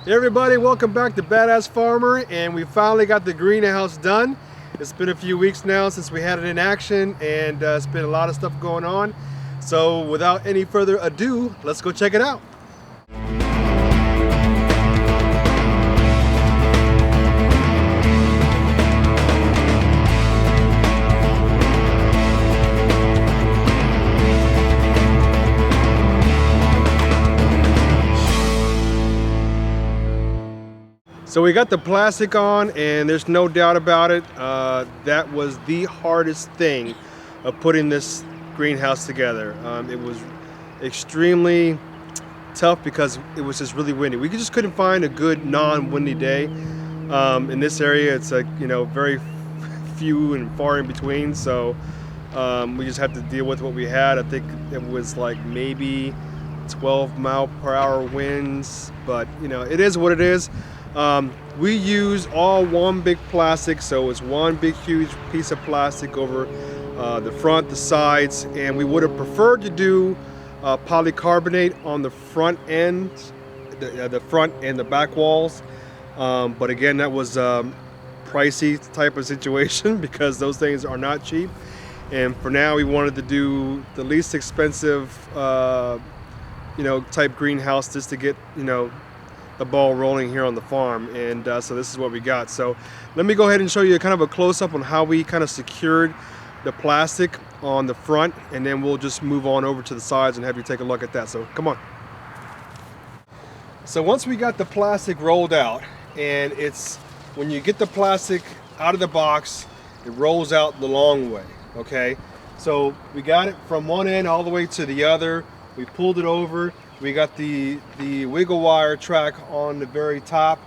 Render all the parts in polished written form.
Hey everybody, welcome back to Badass Farmer, and we finally got the greenhouse done. It's been a few weeks now since we had it in action, and it's been a lot of stuff going on. So without any further ado, let's go check it out. So we got the plastic on, and there's no doubt about it, that was the hardest thing of putting this greenhouse together. It was extremely tough because it was just really windy. We just couldn't find a good non-windy day. In this area, it's like, very few and far in between, so we just had to deal with what we had. I think it was like maybe 12-mile-per-hour winds, but it is what it is. We use all one big plastic, so it's one big huge piece of plastic over the front, the sides, and we would have preferred to do polycarbonate on the front end, the front and the back walls, but again, that was pricey type of situation because those things are not cheap. And for now, we wanted to do the least expensive type greenhouse just to get the ball rolling here on the farm, and so this is what we got. So let me go ahead and show you kind of a close-up on how we kind of secured the plastic on the front, and then we'll just move on over to the sides and have you take a look at that. So come on. So once we got the plastic rolled out, and it's when you get the plastic out of the box, it rolls out the long way. Okay, so we got it from one end all the way to the other. We pulled it over. We got the wiggle wire track on the very top,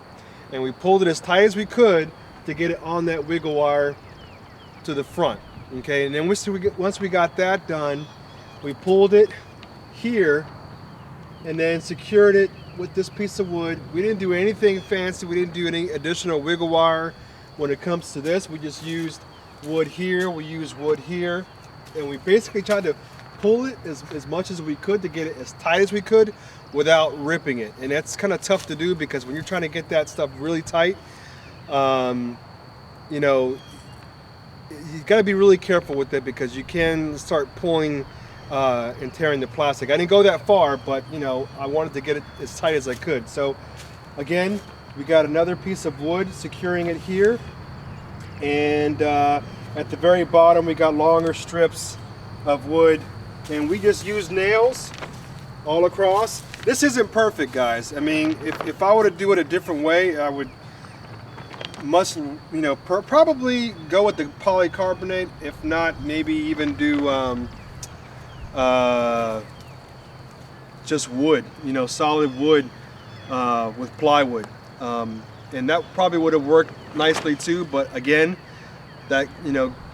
and we pulled it as tight as we could to get it on that wiggle wire to the front. Okay, and then once we got that done, we pulled it here and then secured it with this piece of wood. We didn't do anything fancy. We didn't do any additional wiggle wire. When it comes to this, we just used wood here, we used wood here, and we basically tried to pull it as much as we could to get it as tight as we could without ripping it. And that's kind of tough to do because when you're trying to get that stuff really tight, you got to be really careful with it because you can start pulling and tearing the plastic. I didn't go that far, but I wanted to get it as tight as I could. So again, we got another piece of wood securing it here, and at the very bottom we got longer strips of wood, and we just use nails all across. This isn't perfect, guys. I mean, if I were to do it a different way, I would probably go with the polycarbonate. If not, maybe even do just wood, solid wood with plywood, and that probably would have worked nicely too. But again, that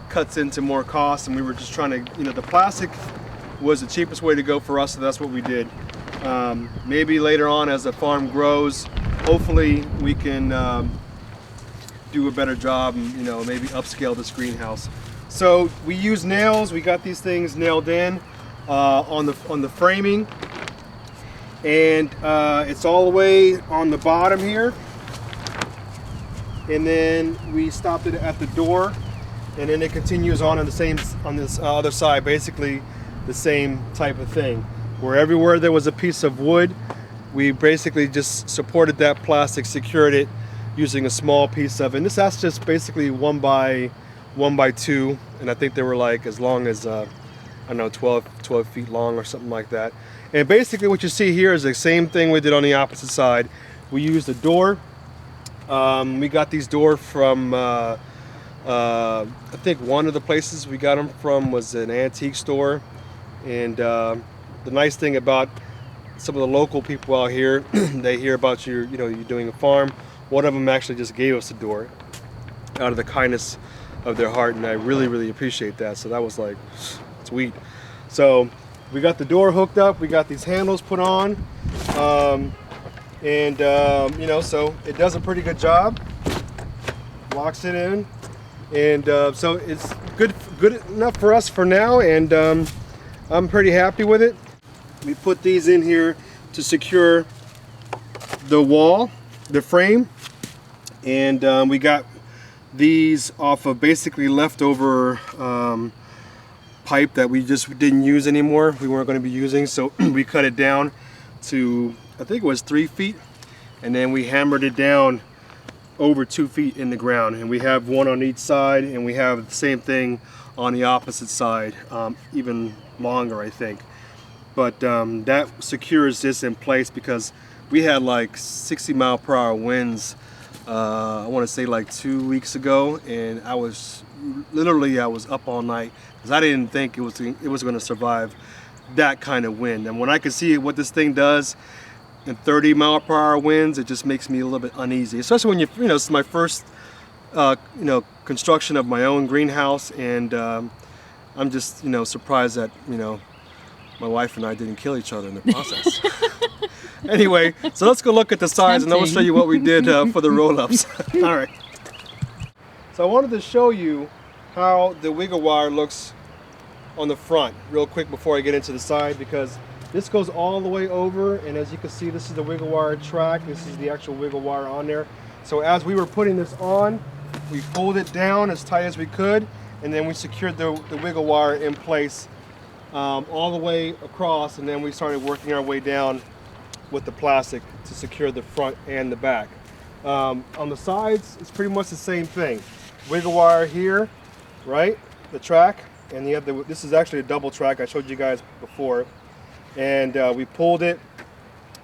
cuts into more cost, and we were just trying to, the plastic was the cheapest way to go for us, so that's what we did. Maybe later on as the farm grows, hopefully we can do a better job and maybe upscale this greenhouse. So we use nails. We got these things nailed in on the framing, and it's all the way on the bottom here, and then we stopped it at the door, and then it continues on this other side, basically the same type of thing, where everywhere there was a piece of wood, we basically just supported that plastic, secured it using a small piece of it. And that's just basically 1 by 2, and I think they were like as long as I don't know, 12 feet long or something like that. And basically what you see here is the same thing we did on the opposite side. We used a door. We got these doors from I think one of the places we got them from was an antique store. And the nice thing about some of the local people out here, they hear about you're doing a farm. One of them actually just gave us a door out of the kindness of their heart, and I really appreciate that. So that was like sweet. So we got the door hooked up, we got these handles put on, so it does a pretty good job. Locks it in, and so it's good enough for us for now, and I'm pretty happy with it. We put these in here to secure the wall the frame, and we got these off of basically leftover pipe that we just didn't use anymore. We weren't going to be using, so we cut it down to, I think it was 3 feet, and then we hammered it down over 2 feet in the ground, and we have one on each side, and we have the same thing on the opposite side, even longer, I think. But that secures this in place because we had like 60-mile-per-hour winds, I want to say like 2 weeks ago, and I was up all night because I didn't think it was going to survive that kind of wind. And when I could see what this thing does in 30-mile-per-hour winds, it just makes me a little bit uneasy, especially when you know, it's my first construction of my own greenhouse, and I'm just surprised that my wife and I didn't kill each other in the process. Anyway, so let's go look at the sides, and then we'll show you what we did for the roll-ups. All right. So I wanted to show you how the wiggle wire looks on the front real quick before I get into the side, because this goes all the way over, and as you can see, this is the wiggle wire track. This is the actual wiggle wire on there. So as we were putting this on, we pulled it down as tight as we could, and then we secured the wiggle wire in place all the way across, and then we started working our way down with the plastic to secure the front and the back. On the sides, it's pretty much the same thing. Wiggle wire here, right? The track, and you have this is actually a double track. I showed you guys before, and we pulled it,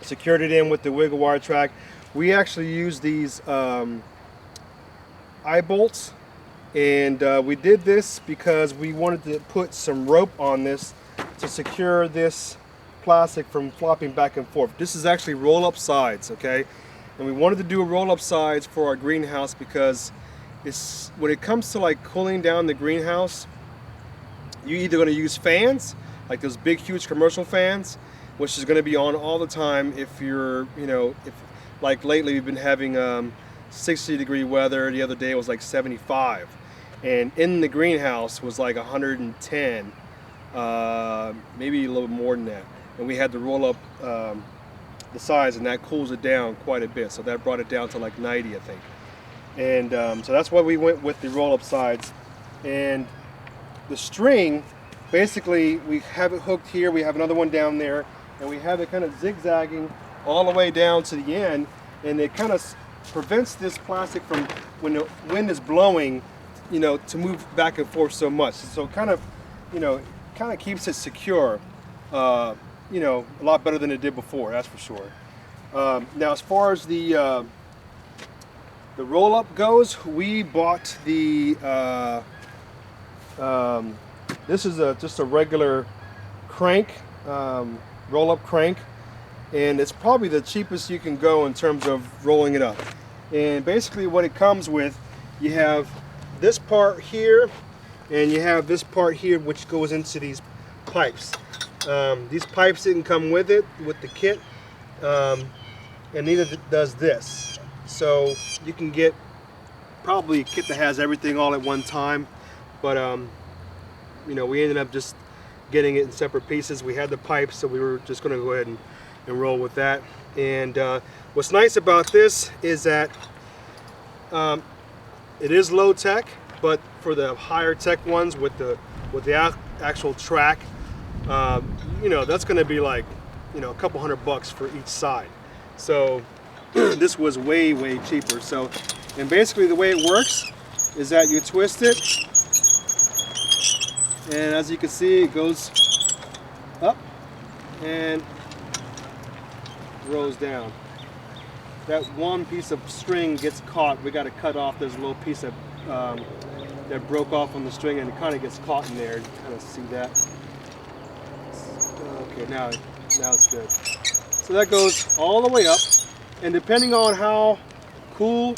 secured it in with the wiggle wire track. We actually use these eye bolts, and we did this because we wanted to put some rope on this to secure this plastic from flopping back and forth. This is actually roll-up sides, okay? And we wanted to do a roll-up sides for our greenhouse because it's, when it comes to like cooling down the greenhouse, you're either going to use fans, like those big huge commercial fans, which is going to be on all the time if you're, if like lately we've been having 60-degree weather. The other day it was like 75, and in the greenhouse was like 110, maybe a little more than that. And we had to roll up the sides, and that cools it down quite a bit. So that brought it down to like 90, I think. And so that's why we went with the roll-up sides. And the string, basically, we have it hooked here. We have another one down there, and we have it kind of zigzagging all the way down to the end. And it kind of prevents this plastic from, when the wind is blowing, to move back and forth so much. So it kind of, kind of keeps it secure. A lot better than it did before, that's for sure. Now, as far as the roll-up goes, we bought the this is just a regular crank, roll-up crank, and it's probably the cheapest you can go in terms of rolling it up. And basically what it comes with, you have this part here, and you have this part here, which goes into these pipes. These pipes didn't come with it, with the kit, and neither does this. So you can get probably a kit that has everything all at one time, but we ended up just getting it in separate pieces. We had the pipes, so we were just going to go ahead and roll with that. And what's nice about this is that it is low tech, but for the higher tech ones with the actual track, that's going to be like, a couple $100 for each side. So this was way cheaper. So, and basically the way it works is that you twist it, and as you can see, it goes up and rolls down. That one piece of string gets caught. We got to cut off. There's a little piece that broke off on the string, and it kind of gets caught in there. You kind of see that. Okay, now it's good. So that goes all the way up, and depending on how cool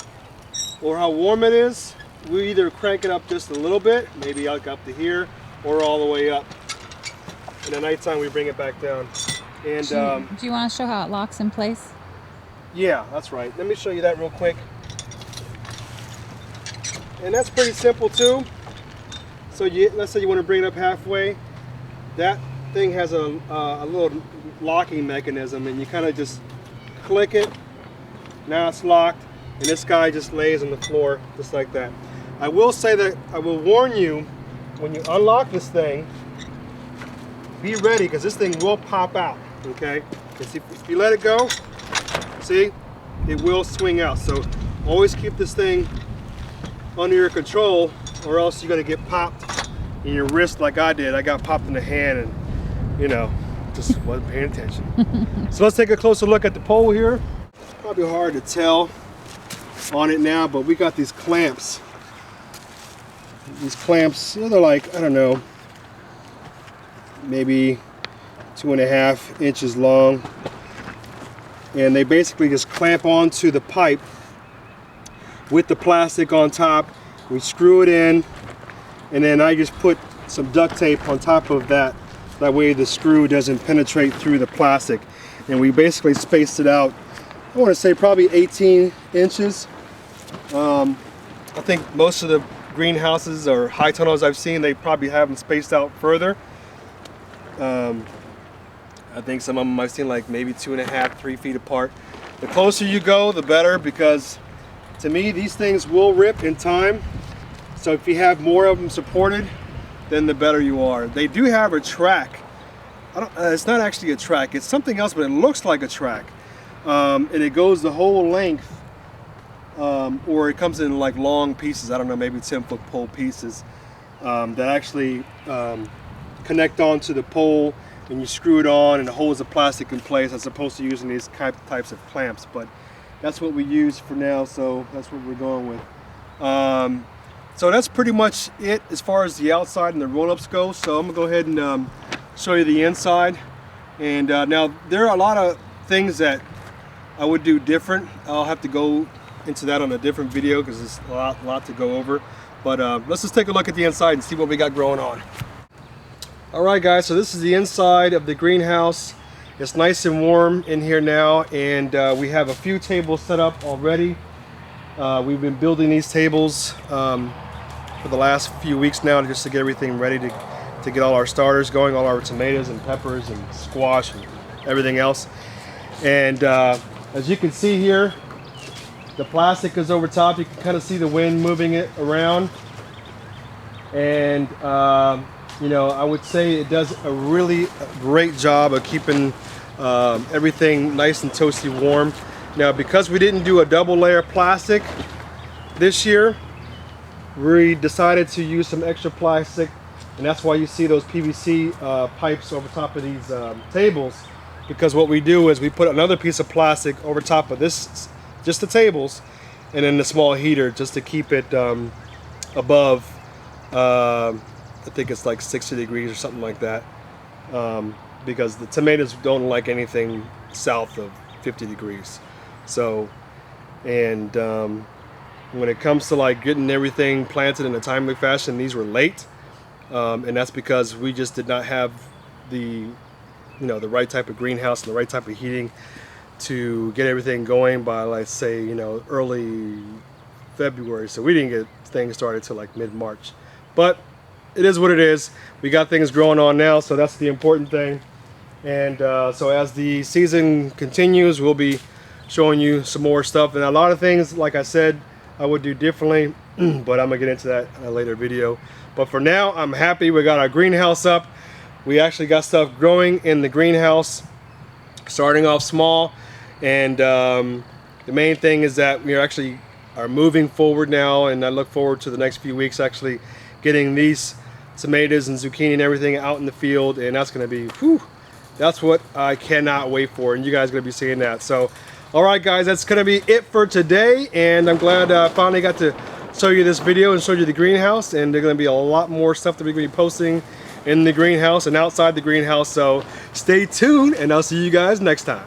or how warm it is, we either crank it up just a little bit, maybe like up to here, or all the way up. And at nighttime we bring it back down. And do you want to show how it locks in place? Yeah, that's right. Let me show you that real quick. And that's pretty simple too. So let's say you want to bring it up halfway. That thing has a little locking mechanism, and you kind of just click it, Now it's locked, and this guy just lays on the floor just like that. I will say that I will warn you, when you unlock this thing, be ready, because this thing will pop out, okay? Because if you let it go, see, it will swing out. So always keep this thing under your control, or else you're gonna get popped in your wrist like I did. I got popped in the hand and, you know, just wasn't paying attention. So let's take a closer look at the pole here. It's probably hard to tell on it now, but we got these clamps. These clamps, they're like, I don't know, maybe 2.5 inches long. And they basically just clamp onto the pipe with the plastic on top. We screw it in, and then I just put some duct tape on top of that. That way the screw doesn't penetrate through the plastic. And we basically spaced it out, I want to say probably 18 inches. I think most of the greenhouses or high tunnels I've seen, they probably have them spaced out further. I think some of them I've seen like maybe 2.5, 3 feet apart. The closer you go, the better, because to me, these things will rip in time. So if you have more of them supported, then the better you are. They do have a track. It's not actually a track, it's something else, but it looks like a track. And it goes the whole length, or it comes in like long pieces, I don't know, maybe 10-foot pole pieces, that actually connect onto the pole, and you screw it on and it holds the plastic in place, as opposed to using these types of clamps. But that's what we use for now, so that's what we're going with. So that's pretty much it as far as the outside and the roll-ups go. So I'm gonna go ahead and show you the inside. And now there are a lot of things that I would do different. I'll have to go into that on a different video because there's a lot to go over. But let's just take a look at the inside and see what we got growing on. Alright guys, so this is the inside of the greenhouse. It's nice and warm in here now, and we have a few tables set up already. We've been building these tables for the last few weeks now, just to get everything ready to get all our starters going, all our tomatoes and peppers and squash and everything else. And as you can see here, the plastic is over top. You can kind of see the wind moving it around. And you know, I would say it does a really great job of keeping everything nice and toasty warm. Now, because we didn't do a double layer plastic this year, we decided to use some extra plastic, and that's why you see those PVC pipes over top of these tables. Because what we do is we put another piece of plastic over top of this, just the tables, and then the small heater, just to keep it above, I think it's like 60 degrees or something like that, because the tomatoes don't like anything south of 50 degrees. So, and when it comes to like getting everything planted in a timely fashion, these were late, and that's because we just did not have the the right type of greenhouse and the right type of heating to get everything going by, let's say, early February. So we didn't get things started till like mid-March, but it is what it is. We got things growing on now, so that's the important thing. And so as the season continues, we'll be showing you some more stuff, and a lot of things, like I said, I would do differently, but I'm gonna get into that in a later video. But for now, I'm happy we got our greenhouse up. We actually got stuff growing in the greenhouse, starting off small, and the main thing is that we actually are moving forward now, and I look forward to the next few weeks actually getting these tomatoes and zucchini and everything out in the field, and that's going to be, whew, that's what I cannot wait for, and you guys are going to be seeing that. So, all right guys, that's going to be it for today, and I'm glad I finally got to show you this video and show you the greenhouse, and there's going to be a lot more stuff that we're going to be posting in the greenhouse and outside the greenhouse, so stay tuned, and I'll see you guys next time.